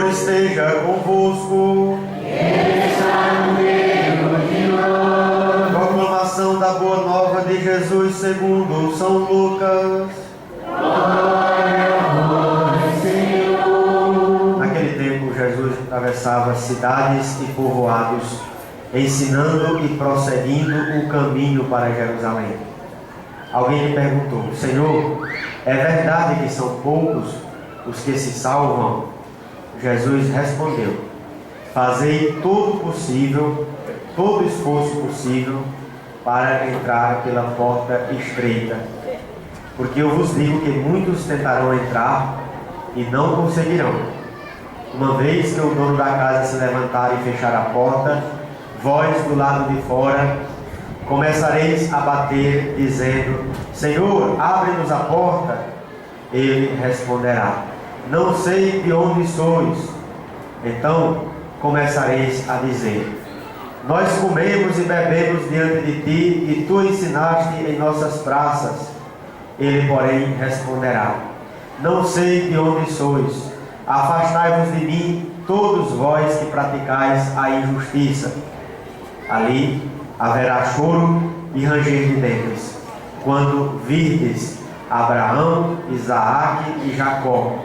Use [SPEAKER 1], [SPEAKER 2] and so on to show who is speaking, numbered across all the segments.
[SPEAKER 1] Esteja convosco.
[SPEAKER 2] Ele está no meio de nós.
[SPEAKER 1] Proclamação da Boa Nova de Jesus segundo São Lucas.
[SPEAKER 2] Glória a vós, Senhor.
[SPEAKER 1] Naquele tempo, Jesus atravessava cidades e povoados, ensinando e prosseguindo o caminho para Jerusalém. Alguém lhe perguntou: Senhor, é verdade que são poucos os que se salvam? Jesus respondeu: fazei todo o esforço possível para entrar pela porta estreita, porque eu vos digo que muitos tentarão entrar e não conseguirão. Uma vez que o dono da casa se levantar e fechar a porta, vós do lado de fora começareis a bater, dizendo: Senhor, abre-nos a porta. Ele responderá: não sei de onde sois. Então começareis a dizer: nós comemos e bebemos diante de ti, e tu ensinaste em nossas praças. Ele, porém, responderá: não sei de onde sois. Afastai-vos de mim, todos vós que praticais a injustiça. Ali haverá choro e ranger de dentes, quando virdes Abraão, Isaque e Jacó,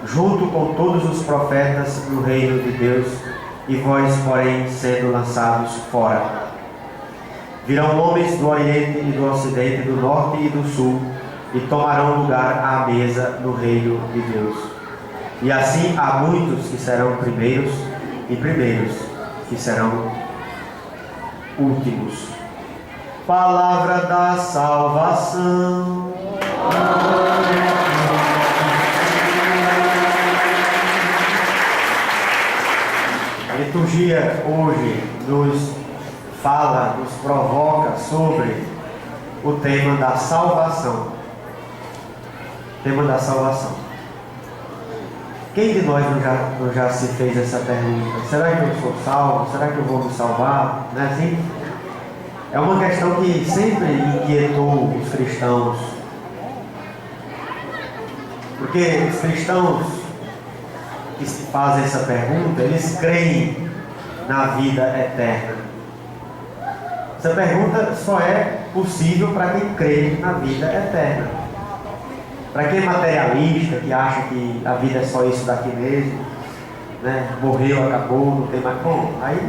[SPEAKER 1] junto com todos os profetas no reino de Deus, e vós, porém, sendo lançados fora. Virão homens do Oriente e do Ocidente, do Norte e do Sul, e tomarão lugar à mesa no reino de Deus. E assim há muitos que serão primeiros, e primeiros que serão últimos. Palavra da salvação. A liturgia hoje nos fala, nos provoca sobre o tema da salvação. Tema da salvação. Quem de nós não já se fez essa pergunta? Será que eu sou salvo? Será que eu vou me salvar? Não é assim? É uma questão que sempre inquietou os cristãos. Porque os cristãos que se fazem essa pergunta, eles creem na vida eterna. Essa pergunta só é possível para quem crê na vida eterna. Para quem é materialista, que acha que a vida é só isso daqui mesmo, né? Morreu, acabou, não tem mais. Bom, aí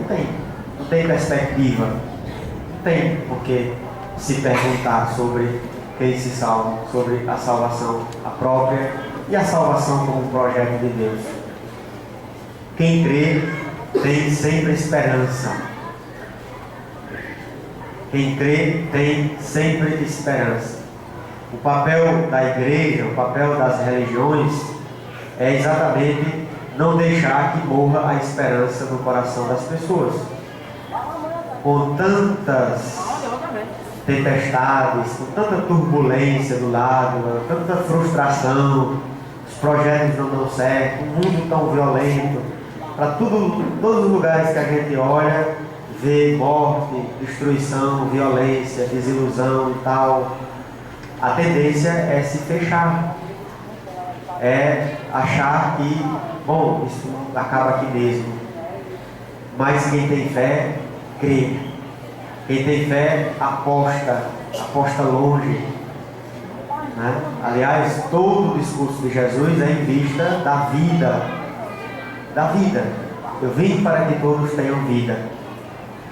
[SPEAKER 1] não tem perspectiva. Não tem porque se perguntar sobre quem se salva, sobre a salvação, a própria, e a salvação como um projeto de Deus. Quem crê tem sempre esperança. Quem crê tem sempre esperança. O papel da igreja, o papel das religiões é exatamente não deixar que morra a esperança no coração das pessoas. Com tantas tempestades, com tanta turbulência do lado, tanta frustração, os projetos não dão certo, o mundo tão violento, para todos os lugares que a gente olha, vê morte, destruição, violência, desilusão e tal. A tendência é se fechar, é achar que, bom, isso acaba aqui mesmo. Mas quem tem fé, crê. Quem tem fé, aposta longe. Né? Aliás, todo o discurso de Jesus é em vista da vida. Da vida. Eu vim para que todos tenham vida.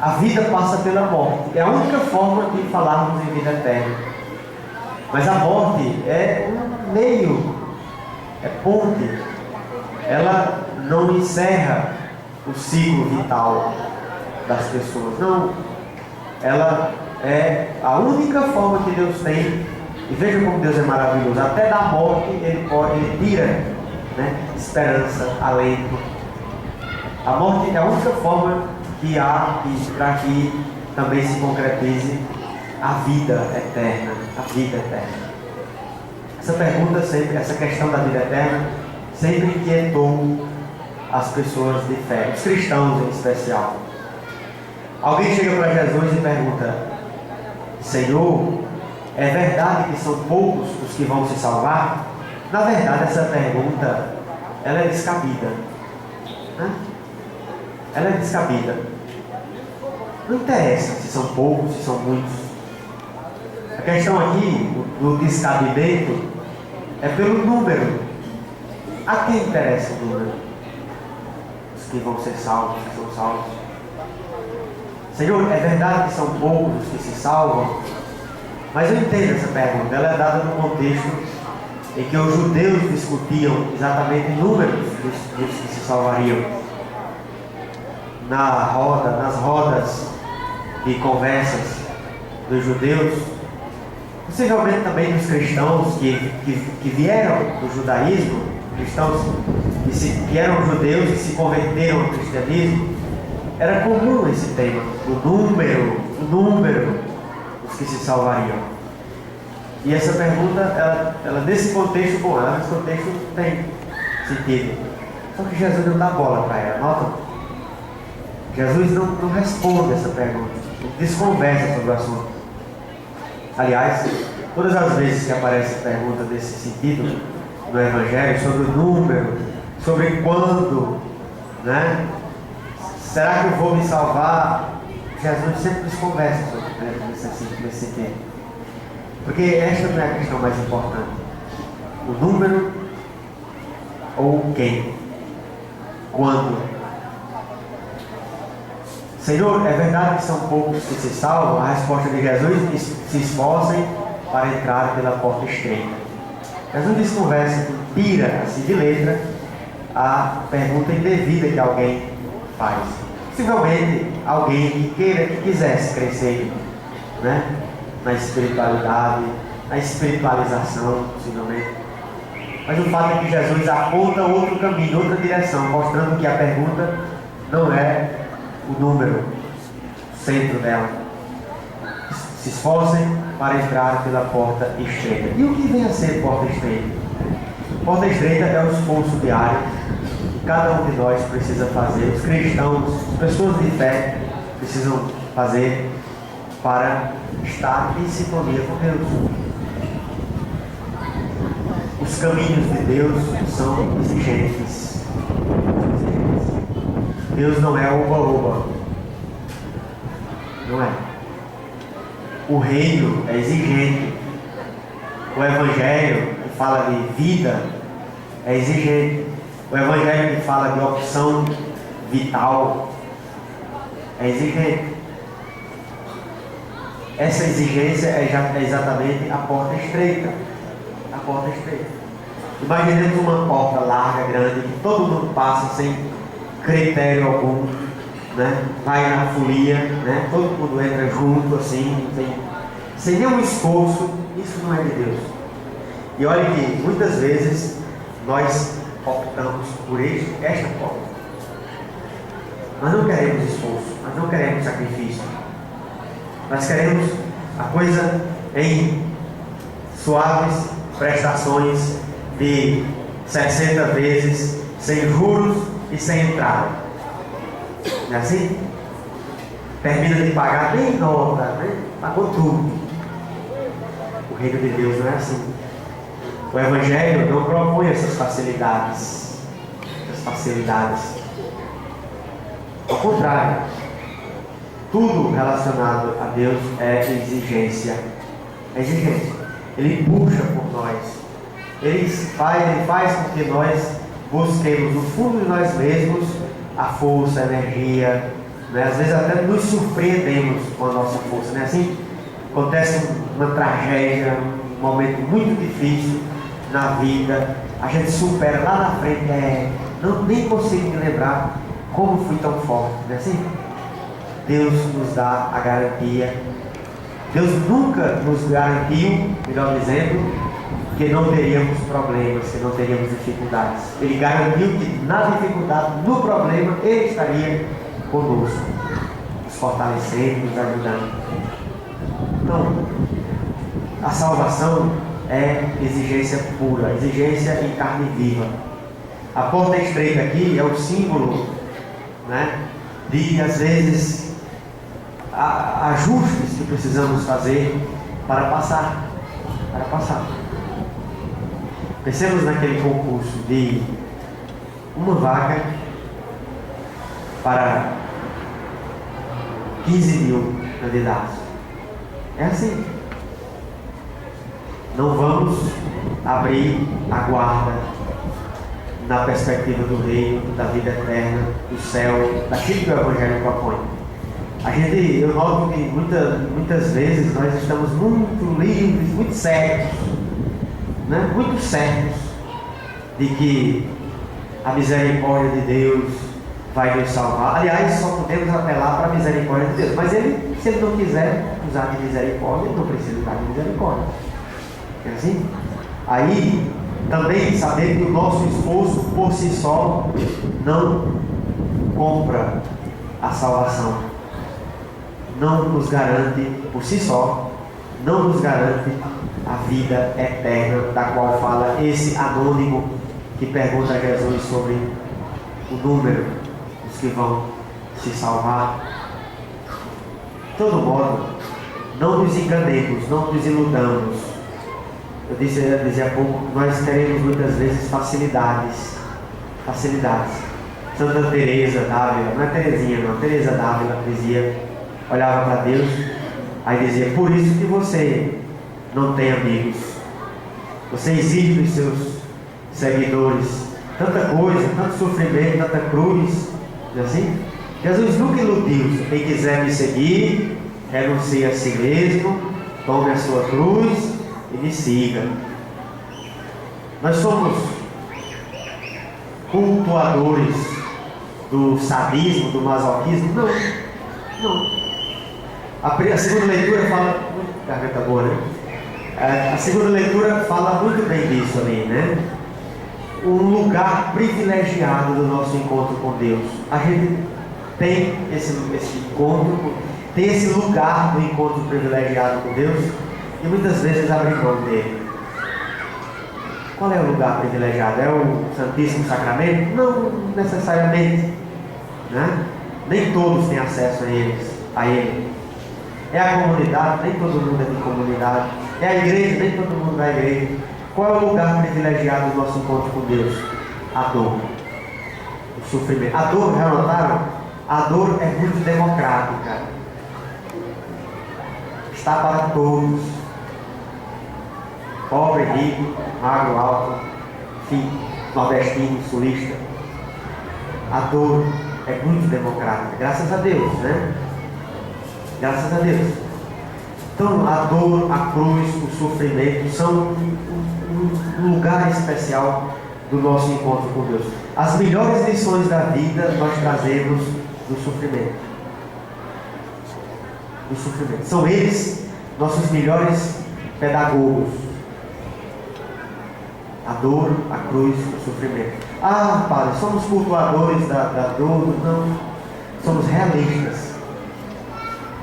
[SPEAKER 1] A vida passa pela morte. É a única forma de falarmos em vida eterna. Mas a morte é um meio, é ponte. Ela não encerra o ciclo vital das pessoas. Não. Ela é a única forma que Deus tem. E veja como Deus é maravilhoso. Até da morte Ele tira, né, esperança, alento. A morte é a única forma que há para que também se concretize a vida eterna. A vida eterna. Essa pergunta sempre, essa questão da vida eterna, sempre inquietou as pessoas de fé, os cristãos em especial. Alguém chega para Jesus e pergunta: Senhor, é verdade que são poucos os que vão se salvar? Na verdade, essa pergunta ela é descabida. né? Ela é descabida. Não interessa se são poucos, se são muitos. A questão aqui do descabimento é pelo número. A quem interessa o número? Os que vão ser salvos, os que são salvos. Senhor, é verdade que são poucos os que se salvam? Mas eu entendo essa pergunta. Ela é dada no contexto em que os judeus discutiam exatamente números dos que se salvariam. Nas rodas de conversas dos judeus, possivelmente também dos cristãos que vieram do judaísmo, cristãos que eram judeus e se converteram ao cristianismo, era comum esse tema, o número dos que se salvariam. E essa pergunta, ela nesse contexto, nesse contexto tem sentido. Só que Jesus não dá bola para ela, nota? Jesus não responde essa pergunta, desconversa sobre o assunto. Aliás, todas as vezes que aparece pergunta desse sentido no Evangelho, sobre o número, sobre quando, né? Será que eu vou me salvar? Jesus sempre desconversa nesse sentido. Porque esta não é a questão mais importante. O número ou quem? Quando? Senhor, é verdade que são poucos que se salvam? A resposta de Jesus: se esforcem para entrar pela porta estreita. Jesus desconversa, tira assim de letra a pergunta indevida que alguém faz. Possivelmente alguém que quisesse crescer, né? Na espiritualidade, na espiritualização, possivelmente. Mas o fato é que Jesus aponta outro caminho, outra direção, mostrando que a pergunta não é o número, o centro dela. Se esforcem para entrar pela porta estreita. E o que vem a ser porta estreita? Porta estreita é o esforço diário que cada um de nós precisa fazer, os cristãos, as pessoas de fé precisam fazer para estar em sintonia com Deus. Os caminhos de Deus são exigentes. Deus não é oba-oba. Não é. O reino é exigente. O evangelho que fala de vida é exigente. O evangelho que fala de opção vital é exigente. Essa exigência é exatamente a porta estreita. A porta estreita. Imaginemos uma porta larga, grande, que todo mundo passa sem critério algum, né? Vai na folia, né? Todo mundo entra junto, assim, sem nenhum esforço. Isso não é de Deus. E olha que muitas vezes nós optamos por esta porta. Nós não queremos esforço, nós não queremos sacrifício. Nós queremos a coisa em suaves prestações de 60 vezes, sem juros e sem entrada. Não é assim? Termina de pagar nem nota, né? Pagou tudo. O reino de Deus não é assim. O Evangelho não propõe essas facilidades. Ao contrário, tudo relacionado a Deus é exigência. É exigência. Ele puxa por nós. Ele faz com que nós busquemos no fundo de nós mesmos a força, a energia, né? Às vezes até nos surpreendemos com a nossa força, né? Assim, acontece uma tragédia, um momento muito difícil na vida, a gente supera lá na frente, nem consigo me lembrar como fui tão forte, né? Assim, Deus nos dá a garantia. Deus nunca nos garantiu, melhor dizendo, que não teríamos problemas, que não teríamos dificuldades. Ele garantiu que na dificuldade, no problema, Ele estaria conosco, nos fortalecendo, nos ajudando. Então, a salvação é exigência pura, exigência em carne viva. A porta estreita aqui é o símbolo, né, de, às vezes, ajustes que precisamos fazer para passar. Pensemos naquele concurso de uma vaga para 15 mil candidatos. É assim. Não vamos abrir a guarda na perspectiva do reino, da vida eterna, do céu, daquilo que o Evangelho propõe. Eu noto que muitas vezes nós estamos muito livres, muito certos, né? Muito certos de que a misericórdia de Deus vai nos salvar. Aliás, só podemos apelar para a misericórdia de Deus. Mas se ele não quiser usar de misericórdia, ele não precisa usar de misericórdia. É assim? Aí, também saber que o nosso esforço por si só não compra a salvação. Não nos garante, por si só, não nos garante a vida eterna, da qual fala esse anônimo que pergunta a Jesus sobre o número dos que vão se salvar. De todo modo, não nos enganemos, não nos iludamos. Eu dizia há pouco que nós teremos muitas vezes facilidades. Santa Teresa d'Ávila, não é Teresinha não, Teresa d'Ávila dizia, olhava para Deus, aí dizia: por isso que você não tem amigos, você exige dos seus seguidores tanta coisa, tanto sofrimento, tanta cruz. Não é assim? Jesus nunca iludiu: quem quiser me seguir, renuncie a si mesmo, tome a sua cruz e me siga. Nós somos cultuadores do sadismo, do masoquismo? Não. A segunda leitura fala, garganta boa, né? A segunda leitura fala muito bem disso ali, né? Um lugar privilegiado do nosso encontro com Deus. A gente tem esse encontro, tem esse lugar do encontro privilegiado com Deus e muitas vezes abre mão dele. Qual é o lugar privilegiado? É o Santíssimo Sacramento? Não necessariamente, né? Nem todos têm acesso a ele. É a comunidade? Nem todo mundo é de comunidade. É a igreja? Nem todo mundo vai à igreja. Qual é o lugar privilegiado do nosso encontro com Deus? A dor, o sofrimento. A dor, já notaram? A dor é muito democrática. Está para todos. Pobre, rico, magro, alto, enfim, nordestino, sulista. A dor é muito democrática, graças a Deus, né? Graças a Deus. Então, a dor, a cruz, o sofrimento são um lugar especial do nosso encontro com Deus. As melhores lições da vida nós trazemos do sofrimento. Do sofrimento. São eles nossos melhores pedagogos. A dor, a cruz, o sofrimento. Ah, Padre, somos cultuadores da dor? Não. Somos realistas.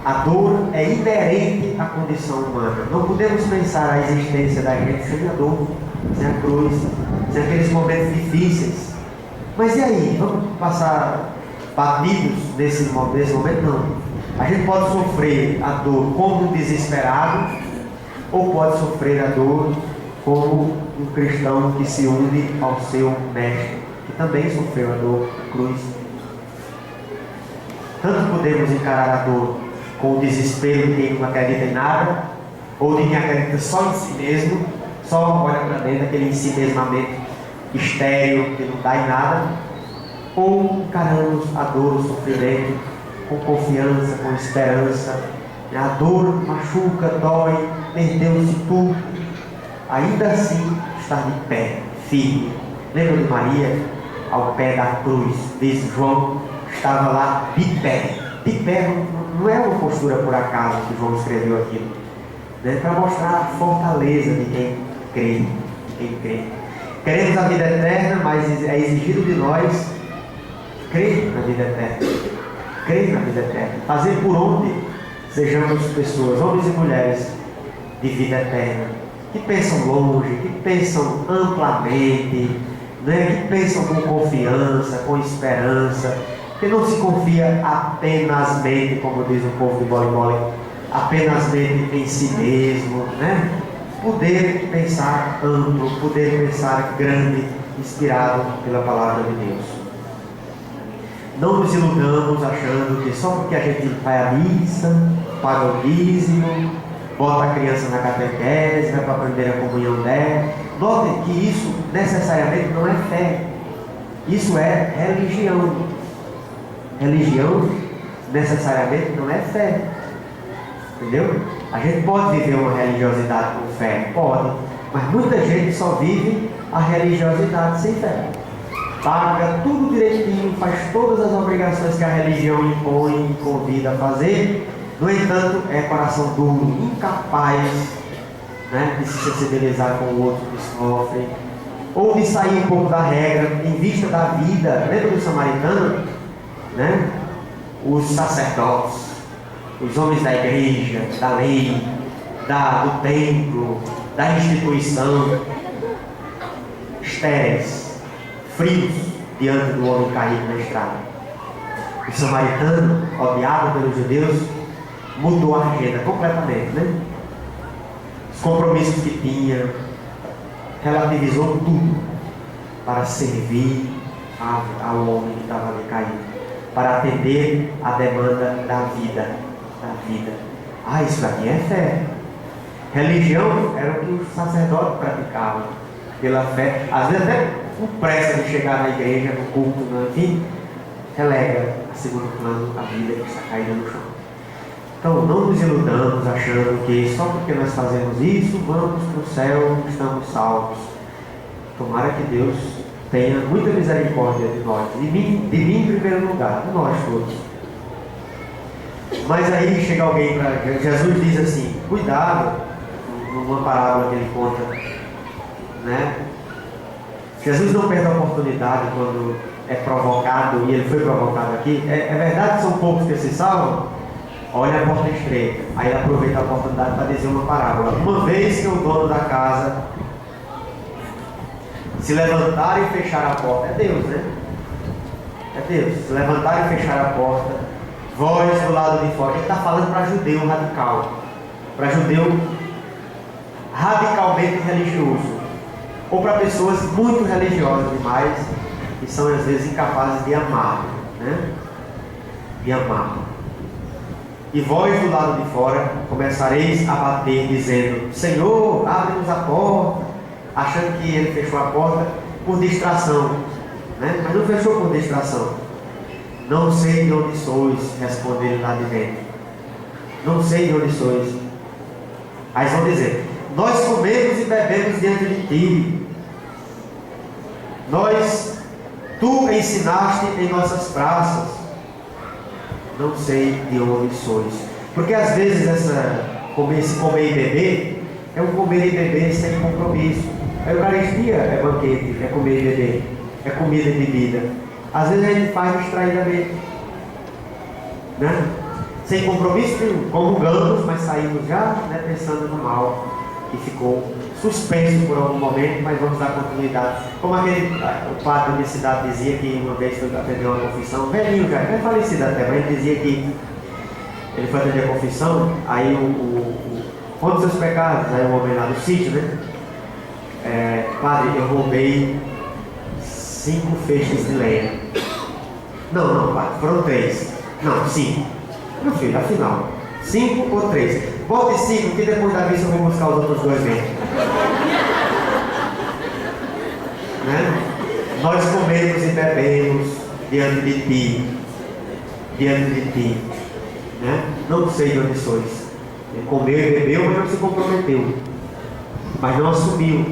[SPEAKER 1] A dor é inerente à condição humana. Não podemos pensar a existência da gente sem a dor, sem a cruz, sem aqueles momentos difíceis. Mas e aí? Vamos passar batidos nesse momento? Não. A gente pode sofrer a dor como um desesperado, ou pode sofrer a dor como um cristão que se une ao seu mestre, que também sofreu a dor, a cruz. Tanto podemos encarar a dor com o desespero de quem não acredita em nada, ou de quem acredita só em si mesmo, só olha para dentro, aquele ensimesmamento estéril que não dá em nada, ou encaramos a dor, o sofrimento com confiança, com esperança. A dor machuca, dói, perdeu-se tudo, ainda assim estar de pé, firme. Lembra de Maria ao pé da cruz? Diz João, estava lá de pé. De pé não é uma postura por acaso que João escreveu aquilo, né? Para mostrar a fortaleza de quem crê, Queremos a vida eterna, mas é exigido de nós crer na vida eterna. Crer na vida eterna. Fazer por onde sejamos pessoas, homens e mulheres de vida eterna, que pensam longe, que pensam amplamente, né? Que pensam com confiança, com esperança, que não se confia apenasmente, como diz o povo de Boli-Boli, apenasmente em si mesmo, né? Poder pensar amplo, poder pensar grande, inspirado pela palavra de Deus. Não nos iludamos achando que só porque a gente vai à missa, paga o dízimo, bota a criança na catequese, vai para a primeira comunhão dela. Notem que isso necessariamente não é fé. Isso é religião. Religião necessariamente não é fé. Entendeu? A gente pode viver uma religiosidade com fé? Pode. Mas muita gente só vive a religiosidade sem fé. Paga tudo direitinho, faz todas as obrigações que a religião impõe e convida a fazer. No entanto, é coração duro, incapaz, né, de se sensibilizar com o outro que sofre, ou de sair um pouco da regra em vista da vida. Lembra do samaritano? Né? Os sacerdotes, os homens da igreja, da lei, do templo, da instituição, estéreis, frios diante do homem caído na estrada. O samaritano, odiado pelos judeus, mudou a agenda completamente, né? Os compromissos que tinha, relativizou tudo para servir ao homem que estava ali caído, para atender a demanda da vida. Ah, isso aqui é fé. Religião era o que os sacerdotes praticavam pela fé, às vezes até com pressa de chegar na igreja, no culto, enfim, relega a segundo plano a vida que está caída no chão. Então não nos iludamos achando que só porque nós fazemos isso, vamos para o céu, estamos salvos. Tomara que Deus tenha muita misericórdia de nós, de mim em primeiro lugar, de nós todos. Mas aí chega alguém para Jesus, diz assim, cuidado, numa parábola que ele conta, né? Jesus não perde a oportunidade quando é provocado, e ele foi provocado aqui. É verdade que são poucos que se salvam? Olha a porta estreita. Aí ele aproveita a oportunidade para dizer uma parábola. Uma vez que o dono da casa se levantar e fechar a porta, é Deus, né? É Deus. Se levantar e fechar a porta, vós do lado de fora. Ele está falando para judeu radical, para judeu radicalmente religioso, ou para pessoas muito religiosas demais, que são às vezes incapazes de amar, né? De amar. E vós do lado de fora começareis a bater, dizendo, Senhor, abre-nos a porta, achando que ele fechou a porta por distração, né? Mas não fechou por distração. Não sei de onde sois, responderam lá de dentro. Não sei de onde sois. Aí vão dizer, nós comemos e bebemos diante de ti. Tu ensinaste em nossas praças. Não sei de onde sois. Porque às vezes esse comer e beber é um comer e beber sem compromisso. A Eucaristia é banquete, é comer e beber, é comida e bebida. Às vezes a gente faz distraidamente, né? Sem compromisso nenhum, comungamos, mas saímos já, né, pensando no mal, que ficou suspenso por algum momento, mas vamos dar continuidade. Como o padre da minha cidade dizia, que uma vez foi atender uma confissão, velhinho já, é falecido até, mas ele dizia que ele foi atender a confissão, aí quantos seus pecados? Aí o homem lá do sítio, né? Padre, eu roubei 5 feixes de lenha. Não, padre, foram 3. Não, 5. Meu filho, afinal, 5 ou 3? Bote 5, que depois da missa eu vou buscar os outros 2 mesmo. Né? Nós comemos e bebemos diante de ti, né? Não sei de onde sois. Ele comeu e bebeu, mas não se comprometeu, mas não assumiu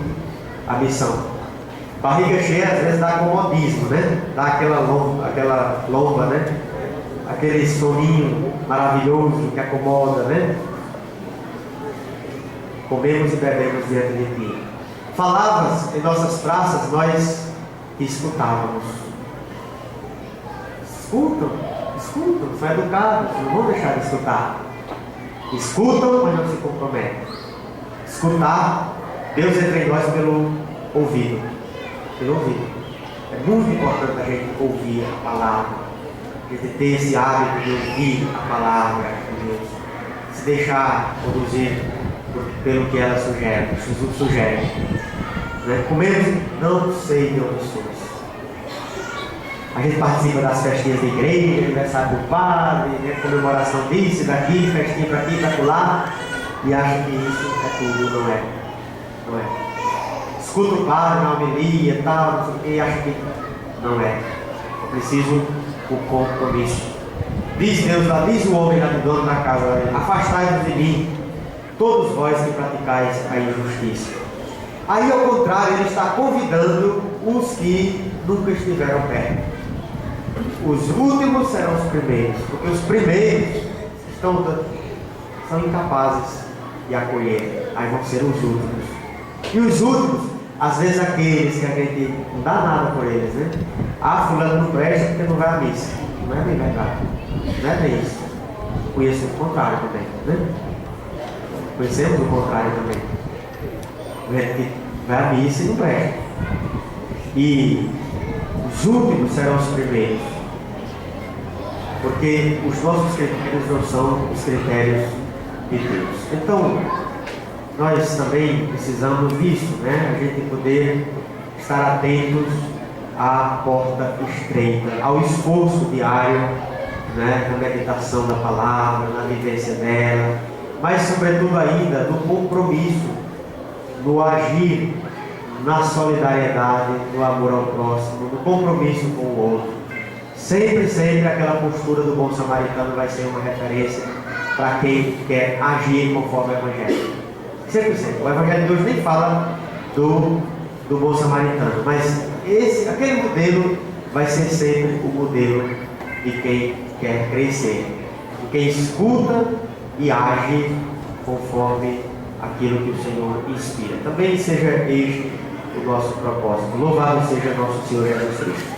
[SPEAKER 1] a missão. Barriga cheia às vezes dá comodismo, né? Dá aquela lomba, né? Aquele soninho maravilhoso que acomoda, né? Comemos e bebemos diante de ti. Falavas em nossas praças, nós escutávamos. Escutam, são educados, não vão deixar de escutar. Escutam, mas não se comprometem. Escutar, Deus entra em nós pelo ouvido. É muito importante a gente ouvir a palavra, a gente ter esse hábito de ouvir a palavra de Deus, se deixar conduzir pelo que ela sugere. Né? Comemos, não sei de onde sois. A gente participa das festinhas da igreja, aniversário do padre, né, comemoração disso, daqui, festinha para aqui, para lá, e acha que isso é tudo, não é? Não é. Escuta o padre na homilia e tal, não sei o que, e acha que não é. É preciso o compromisso. Diz Deus lá, diz o homem lá do dono da casa, afastai-vos de mim, todos vós que praticais a injustiça. Aí, ao contrário, ele está convidando os que nunca estiveram perto. Os últimos serão os primeiros, porque os primeiros são incapazes de acolher, aí vão ser os últimos. E os últimos, às vezes aqueles que a gente não dá nada por eles, né? Ah, fulano não presta porque não vai à missa. Não é bem verdade, não é bem isso. Conheço o contrário também, né? Conhecemos o contrário também. Que vai à missa e não presta. E os últimos serão os primeiros. Porque os nossos critérios não são os critérios de Deus. Então, nós também precisamos disso, né? A gente poder estar atentos à porta estreita, ao esforço diário, né? Na meditação da palavra, na vivência dela, mas sobretudo ainda no compromisso, no agir, na solidariedade, no amor ao próximo, no compromisso com o outro. Sempre aquela postura do bom samaritano vai ser uma referência para quem quer agir conforme o Evangelho. Sempre. O Evangelho de hoje nem fala do bom samaritano, mas aquele modelo vai ser sempre o modelo de quem quer crescer, de quem escuta e age conforme aquilo que o Senhor inspira. Também seja este o nosso propósito. Louvado seja nosso Senhor Jesus Cristo.